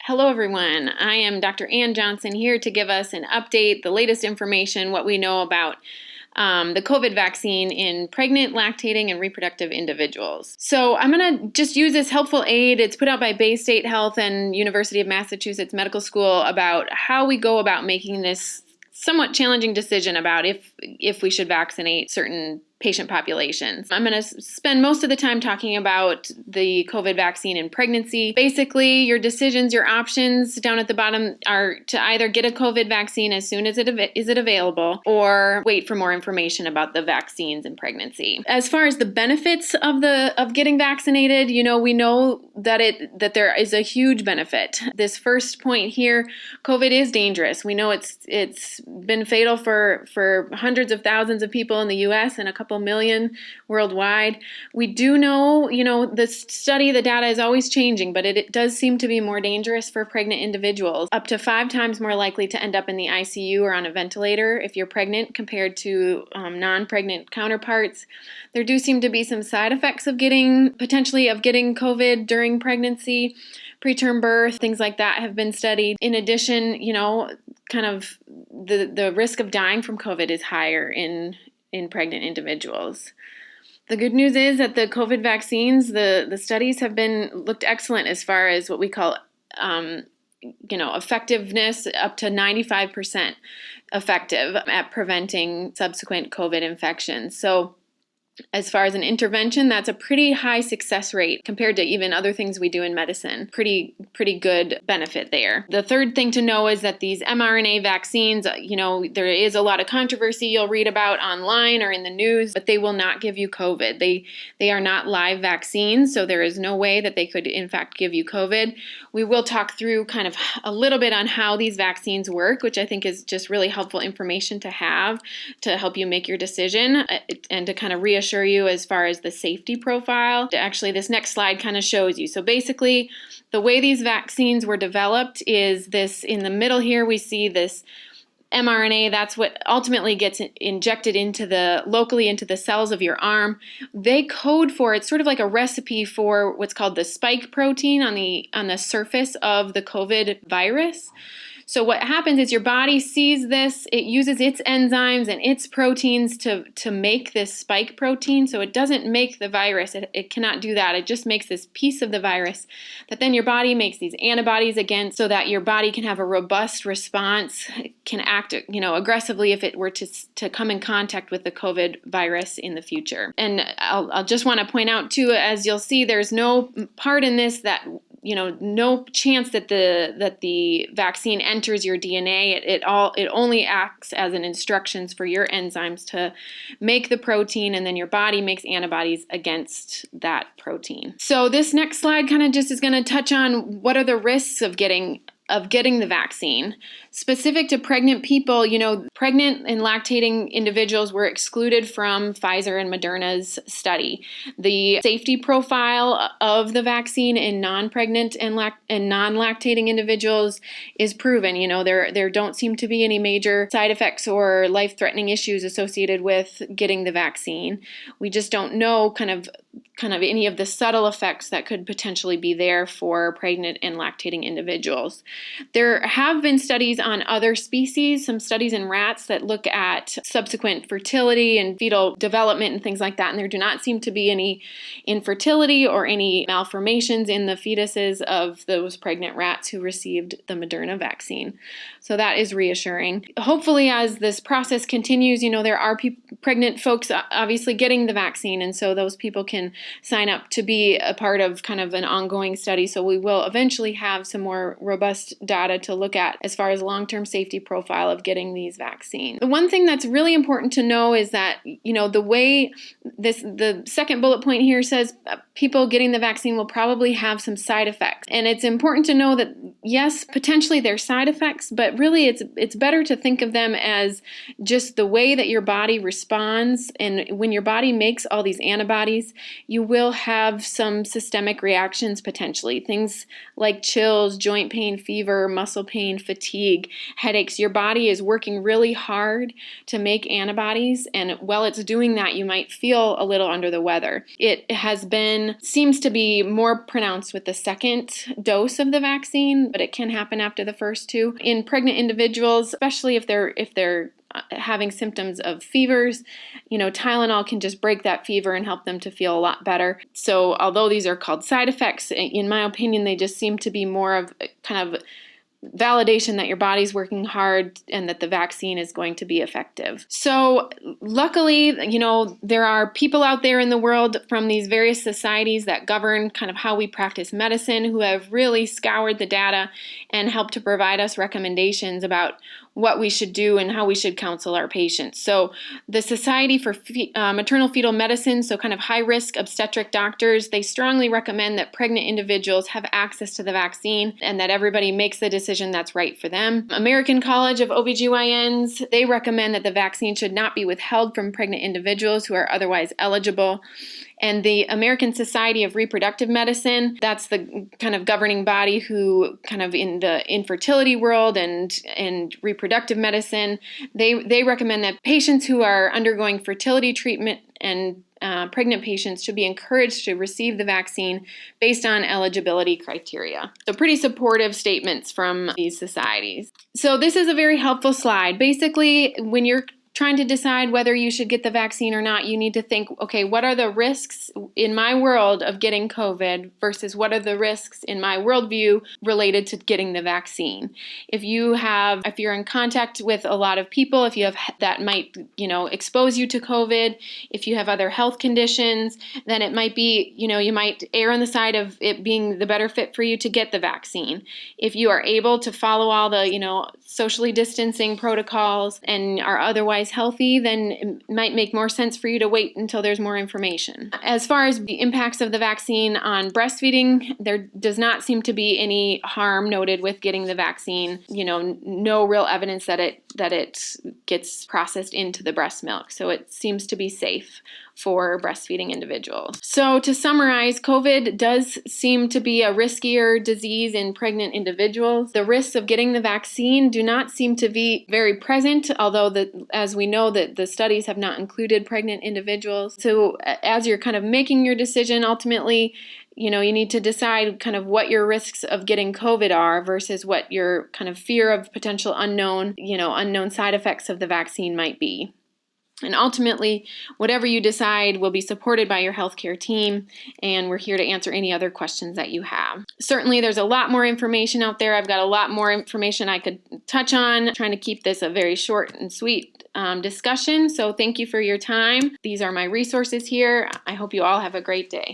Hello, everyone. I am Dr. Ann Johnson here to give us an update, the latest information, what we know about the COVID vaccine in pregnant, lactating, and reproductive individuals. So I'm going to just use this helpful aid. It's put out by Bay State Health and University of Massachusetts Medical School about how we go about making this somewhat challenging decision about if we should vaccinate certain patient populations. I'm going to spend most of the time talking about the COVID vaccine in pregnancy. Basically, your decisions, your options down at the bottom are to either get a COVID vaccine as soon as it is available or wait for more information about the vaccines in pregnancy. As far as the benefits of getting vaccinated, we know that there is a huge benefit. This first point here, COVID is dangerous. We know it's been fatal for hundreds of thousands of people in the US and a couple million worldwide. We do know, the data is always changing, but it does seem to be more dangerous for pregnant individuals, up to 5 times more likely to end up in the ICU or on a ventilator if you're pregnant compared to non-pregnant counterparts. There do seem to be some side effects of getting COVID during pregnancy. Preterm birth, things like that have been studied. In addition, kind of the risk of dying from COVID is higher in pregnant individuals. The good news is that the COVID vaccines, the studies have looked excellent as far as what we call effectiveness, up to 95% effective at preventing subsequent COVID infections. So as far as an intervention, that's a pretty high success rate compared to even other things we do in medicine. Pretty good benefit there. The third thing to know is that these mRNA vaccines, there is a lot of controversy you'll read about online or in the news, but they will not give you COVID. They are not live vaccines, so there is no way that they could in fact give you COVID. We will talk through kind of a little bit on how these vaccines work, which I think is just really helpful information to have to help you make your decision and to kind of reassure you as far as the safety profile. Actually, this next slide kind of shows you. So basically, the way these vaccines were developed is this. In the middle here, we see this mRNA. That's what ultimately gets injected locally into the cells of your arm. They code for, it's sort of like a recipe for what's called the spike protein on the surface of the COVID virus. So what happens is your body sees this, it uses its enzymes and its proteins to make this spike protein. So it doesn't make the virus, it cannot do that. It just makes this piece of the virus that then your body makes these antibodies against so that your body can have a robust response, can act aggressively if it were to come in contact with the COVID virus in the future. And I'll just want to point out too, as you'll see, there's no part in this that no chance that the vaccine enters your DNA. It only acts as an instructions for your enzymes to make the protein, and then your body makes antibodies against that protein. So this next slide kind of just is going to touch on what are the risks of getting the vaccine. Specific to pregnant people, pregnant and lactating individuals were excluded from Pfizer and Moderna's study. The safety profile of the vaccine in non-pregnant and non-lactating individuals is proven. There don't seem to be any major side effects or life-threatening issues associated with getting the vaccine. We just don't know kind of any of the subtle effects that could potentially be there for pregnant and lactating individuals. There have been studies on other species, some studies in rats that look at subsequent fertility and fetal development and things like that, and there do not seem to be any infertility or any malformations in the fetuses of those pregnant rats who received the Moderna vaccine. So that is reassuring. Hopefully, as this process continues, there are pregnant folks obviously getting the vaccine, and so those people can sign up to be a part of kind of an ongoing study. So we will eventually have some more robust data to look at as far as long-term safety profile of getting these vaccines. The one thing that's really important to know is that, the way the second bullet point here says people getting the vaccine will probably have some side effects. And it's important to know that, yes, potentially there's side effects, but really it's better to think of them as just the way that your body responds. And when your body makes all these antibodies, you will have some systemic reactions potentially. Things like chills, joint pain, fever, muscle pain, fatigue, headaches. Your body is working really hard to make antibodies, and while it's doing that, you might feel a little under the weather. It seems to be more pronounced with the second dose of the vaccine, but it can happen after the first two. In pregnant individuals, especially if they're having symptoms of fevers, Tylenol can just break that fever and help them to feel a lot better. So although these are called side effects, in my opinion, they just seem to be more of kind of validation that your body's working hard and that the vaccine is going to be effective. So luckily, there are people out there in the world from these various societies that govern kind of how we practice medicine who have really scoured the data and helped to provide us recommendations about what we should do and how we should counsel our patients. So the Society for Maternal Fetal Medicine, so kind of high-risk obstetric doctors, they strongly recommend that pregnant individuals have access to the vaccine and that everybody makes the decision that's right for them. American College of OBGYNs, they recommend that the vaccine should not be withheld from pregnant individuals who are otherwise eligible. And the American Society of Reproductive Medicine, that's the kind of governing body who kind of in the infertility world and reproductive medicine, they recommend that patients who are undergoing fertility treatment and pregnant patients should be encouraged to receive the vaccine based on eligibility criteria. So pretty supportive statements from these societies. So this is a very helpful slide. Basically, when you're trying to decide whether you should get the vaccine or not, you need to think, okay, what are the risks in my world of getting COVID versus what are the risks in my worldview related to getting the vaccine? If you're in contact with a lot of people, if you have that might, expose you to COVID, if you have other health conditions, then it might be, you might err on the side of it being the better fit for you to get the vaccine. If you are able to follow all the, socially distancing protocols and are otherwise healthy, then it might make more sense for you to wait until there's more information. As far as the impacts of the vaccine on breastfeeding, there does not seem to be any harm noted with getting the vaccine. No real evidence that it gets processed into the breast milk. So it seems to be safe for breastfeeding individuals. So to summarize, COVID does seem to be a riskier disease in pregnant individuals. The risks of getting the vaccine do not seem to be very present, although as we know that the studies have not included pregnant individuals. So as you're kind of making your decision, ultimately, you need to decide kind of what your risks of getting COVID are versus what your kind of fear of potential unknown side effects of the vaccine might be. And ultimately, whatever you decide will be supported by your healthcare team, and we're here to answer any other questions that you have. Certainly, there's a lot more information out there. I've got a lot more information I could touch on. I'm trying to keep this a very short and sweet discussion, so thank you for your time. These are my resources here. I hope you all have a great day.